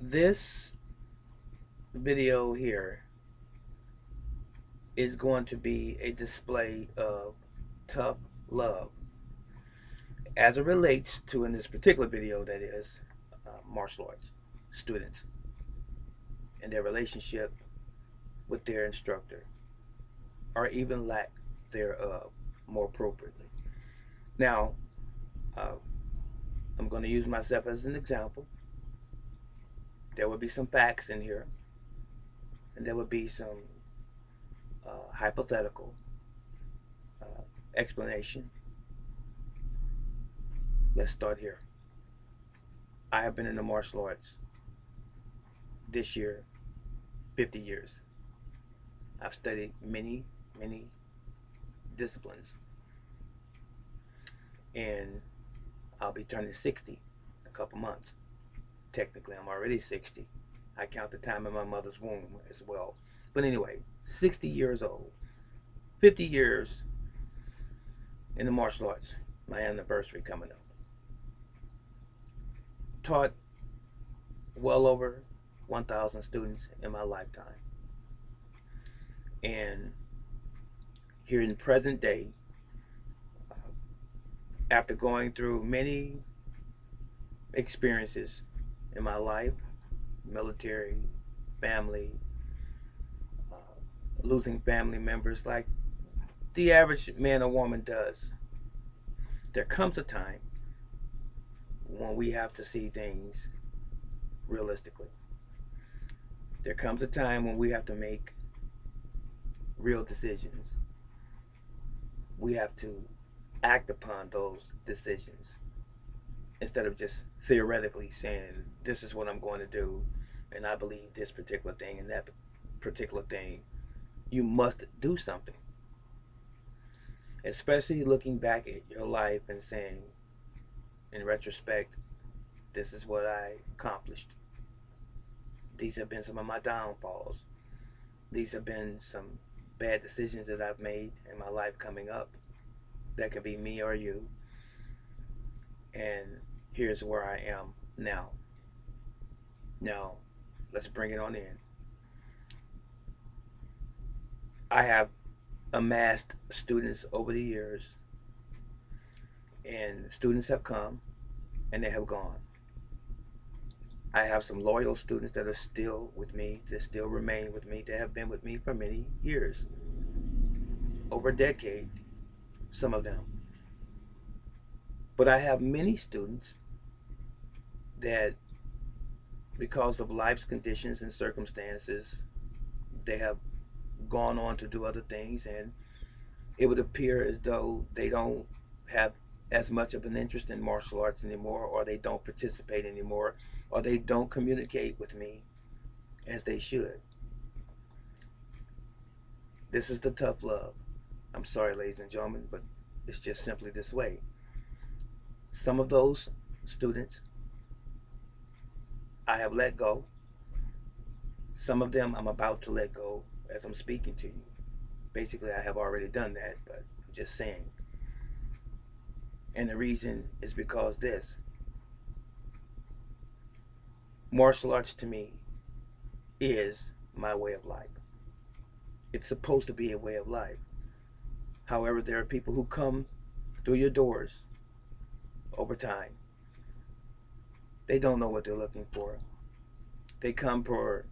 This video here is going to be a display of tough love as it relates to, in this particular video, that is martial arts students and their relationship with their instructor, or even lack thereof, more appropriately. Now, uh, I'm going to use myself as an example. There will be some facts in here, and there will be some hypothetical explanation. Let's start here. I have been in the martial arts this year 50 years. I've studied many, many disciplines, and I'll be turning 60 in a couple months. Technically, I'm already 60. I count the time in my mother's womb as well. But anyway, 60 years old, 50 years in the martial arts, my anniversary coming up. Taught well over 1,000 students in my lifetime. And here in present day, after going through many experiences in my life, military, family, uh, losing family members like the average man or woman does, there comes a time when we have to see things realistically. There comes a time when we have to make real decisions. We have to act upon those decisions instead of just theoretically saying, this is what I'm going to do, and I believe this particular thing and that particular thing. You must do something. Especially looking back at your life and saying, in retrospect, this is what I accomplished. These have been some of my downfalls. These have been some bad decisions that I've made in my life coming up. That could be me or you. And here's where I am now. Now, let's bring it on in. I have amassed students over the years, and students have come and they have gone. I have some loyal students that are still with me, that still remain with me, that have been with me for many years, over a decade, some of them. But I have many students that, because of life's conditions and circumstances, they have gone on to do other things, and it would appear as though they don't have as much of an interest in martial arts anymore, or they don't participate anymore, or they don't communicate with me as they should. This is the tough love. I'm sorry, ladies and gentlemen, but it's just simply this way. Some of those students I have let go. Some of them I'm about to let go as I'm speaking to you. Basically, I have already done that, but I'm just saying. And the reason is because this: martial arts to me is my way of life. It's supposed to be a way of life. However, there are people who come through your doors over time. They don't know what they're looking for. They come for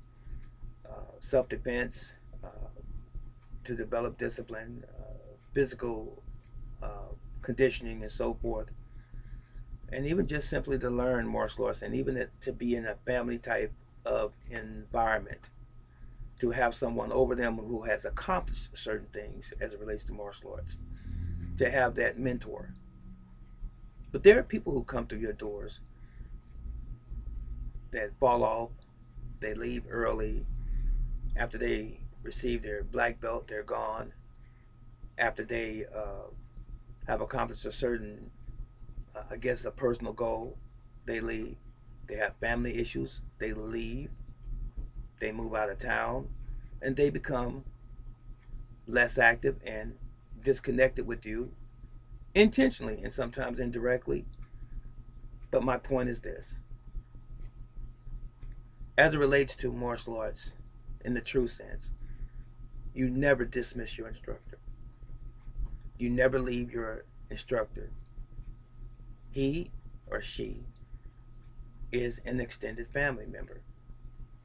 self-defense, to develop discipline, physical conditioning, and so forth, and even just simply to learn martial arts, and even to be in a family type of environment, to have someone over them who has accomplished certain things as it relates to martial arts, to have that mentor. But there are people who come through your doors that fall off, they leave early. After they receive their black belt, they're gone. After they have accomplished a certain, I guess, a personal goal, they leave. They have family issues, they leave. They move out of town, and they become less active and disconnected with you, intentionally and sometimes indirectly. But my point is this: As it relates to martial arts in the true sense, you never dismiss your instructor. You never leave your instructor. He or she is an extended family member.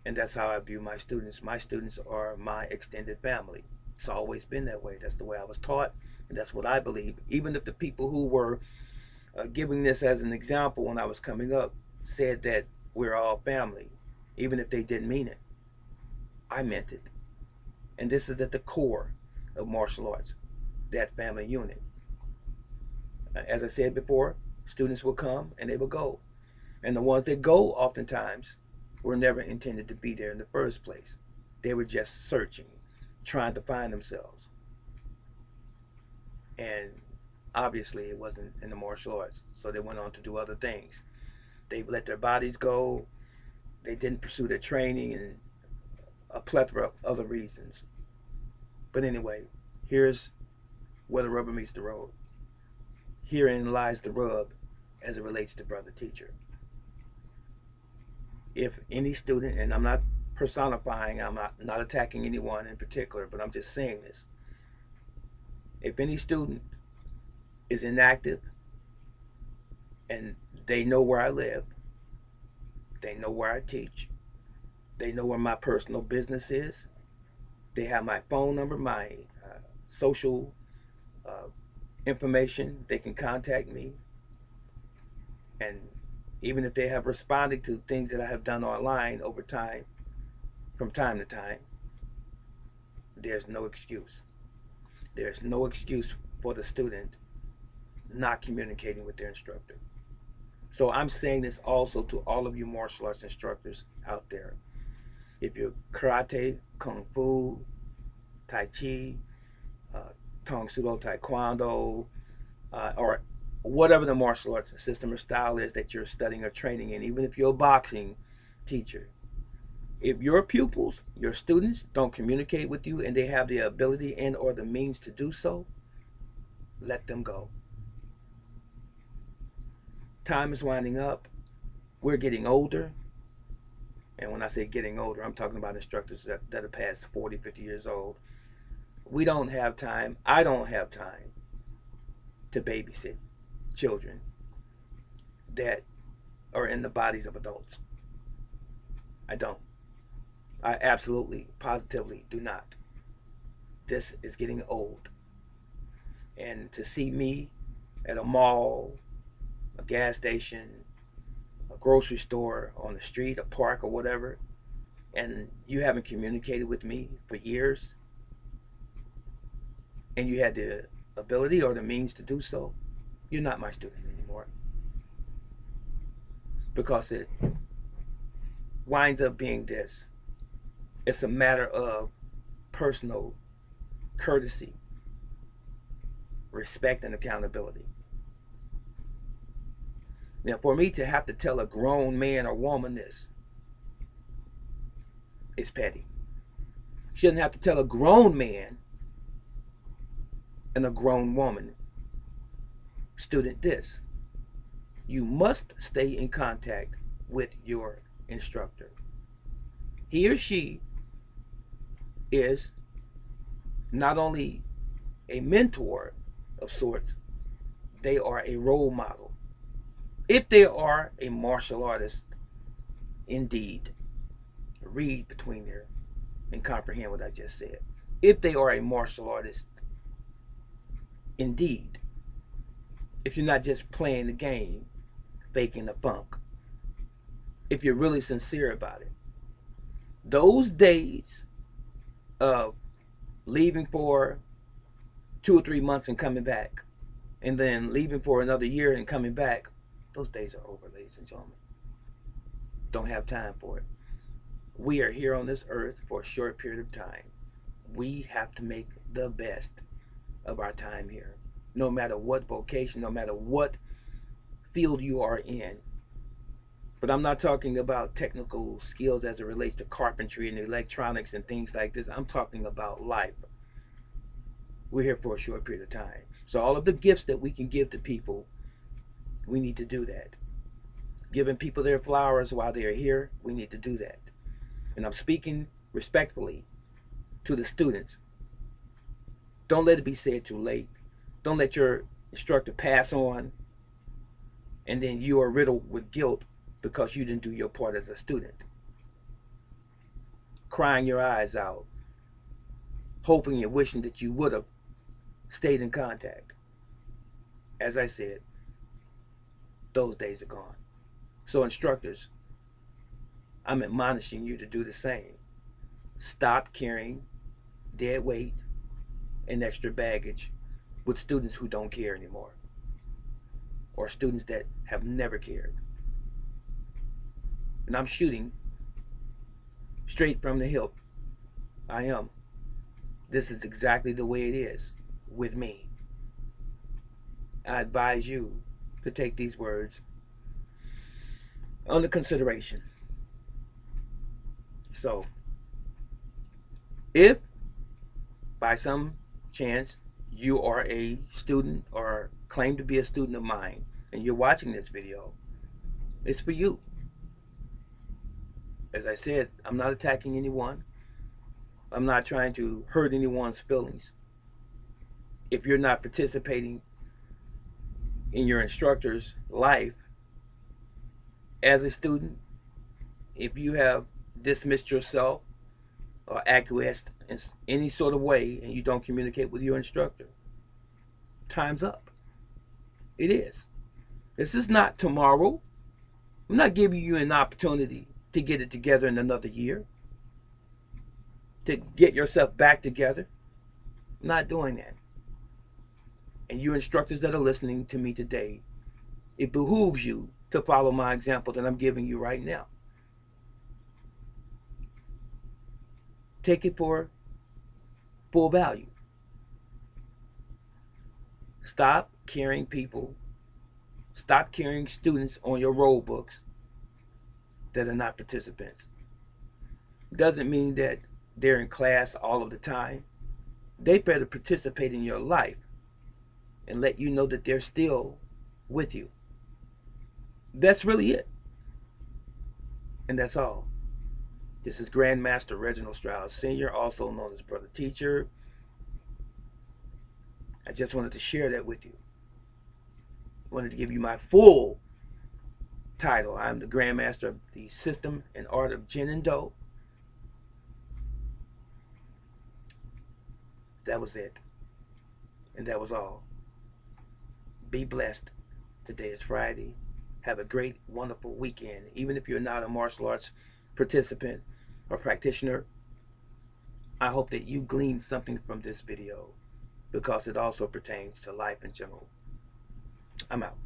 And that's how I view my students. My students are my extended family. It's always been that way. That's the way I was taught, and that's what I believe. Even if the people who were giving this as an example when I was coming up said that we're all family, even if they didn't mean it, I meant it. And this is at the core of martial arts, that family unit. As I said before, students will come and they will go. And the ones that go oftentimes were never intended to be there in the first place. They were just searching, trying to find themselves. And obviously it wasn't in the martial arts. So they went on to do other things. They let their bodies go. They didn't pursue their training and a plethora of other reasons. But anyway, here's where the rubber meets the road. Herein lies the rub as it relates to brother teacher. If any student, and I'm not personifying, I'm not attacking anyone in particular, but I'm just saying this. If any student is inactive and they know where I live, they know where I teach, they know where my personal business is, they have my phone number, my social information, they can contact me. And even if they have responded to things that I have done online over time, from time to time, there's no excuse. There's no excuse for the student not communicating with their instructor. So I'm saying this also to all of you martial arts instructors out there. If you're karate, kung fu, tai chi, tong sudo, taekwondo, or whatever the martial arts system or style is that you're studying or training in, even if you're a boxing teacher, if your pupils, your students, don't communicate with you and they have the ability and or the means to do so, let them go. Time is winding up. We're getting older. And when I say getting older, I'm talking about instructors that are past 40, 50 years old. We don't have time. I don't have time to babysit children that are in the bodies of adults. I don't. I absolutely, positively do not. This is getting old. And to see me at a mall, a gas station, a grocery store, on the street, a park, or whatever, and you haven't communicated with me for years, and you had the ability or the means to do so, you're not my student anymore. Because it winds up being this. It's a matter of personal courtesy, respect, and accountability. Now, for me to have to tell a grown man or woman this is petty. Shouldn't have to tell a grown man and a grown woman student this. You must stay in contact with your instructor. He or she is not only a mentor of sorts, they are a role model. If they are a martial artist, indeed, read between there and comprehend what I just said. If they are a martial artist, indeed, if you're not just playing the game, faking the funk, if you're really sincere about it, those days of leaving for 2 or 3 months and coming back, and then leaving for another year and coming back, those days are over, ladies and gentlemen. Don't have time for it. We are here on this earth for a short period of time. We have to make the best of our time here, no matter what vocation, no matter what field you are in. But I'm not talking about technical skills as it relates to carpentry and electronics and things like this. I'm talking about life. We're here for a short period of time. So all of the gifts that we can give to people, we need to do that. Giving people their flowers while they're here, we need to do that. and I'm speaking respectfully to the students, don't let it be said too late. Don't let your instructor pass on and then you are riddled with guilt because you didn't do your part as a student. Crying your eyes out, hoping and wishing that you would have stayed in contact. As I said, those days are gone. So instructors, I'm admonishing you to do the same. Stop carrying dead weight and extra baggage with students who don't care anymore, or students that have never cared. And I'm shooting straight from the hip. I am. This is exactly the way it is with me. I advise you to take these words under consideration. So, if by some chance you are a student or claim to be a student of mine and you're watching this video, it's for you. As I said, I'm not attacking anyone. I'm not trying to hurt anyone's feelings. If you're not participating in your instructor's life as a student, if you have dismissed yourself or acquiesced in any sort of way and you don't communicate with your instructor, time's up. It is. This is not tomorrow. I'm not giving you an opportunity to get it together in another year, to get yourself back together. I'm not doing that. And you instructors that are listening to me today, it behooves you to follow my example that I'm giving you right now. Take it for full value. Stop carrying people, stop carrying students on your roll books that are not participants. Doesn't mean that they're in class all of the time. They better participate in your life and let you know that they're still with you. That's really it. And that's all. This is Grandmaster Reginald Strauss Sr., also known as Broteacher. I just wanted to share that with you. I wanted to give you my full title. I'm the Grandmaster of the System and Art of Gin and Dough. That was it. And that was all. Be blessed. Today is Friday. Have a great, wonderful weekend. Even if you're not a martial arts participant or practitioner, I hope that you glean something from this video because it also pertains to life in general. I'm out.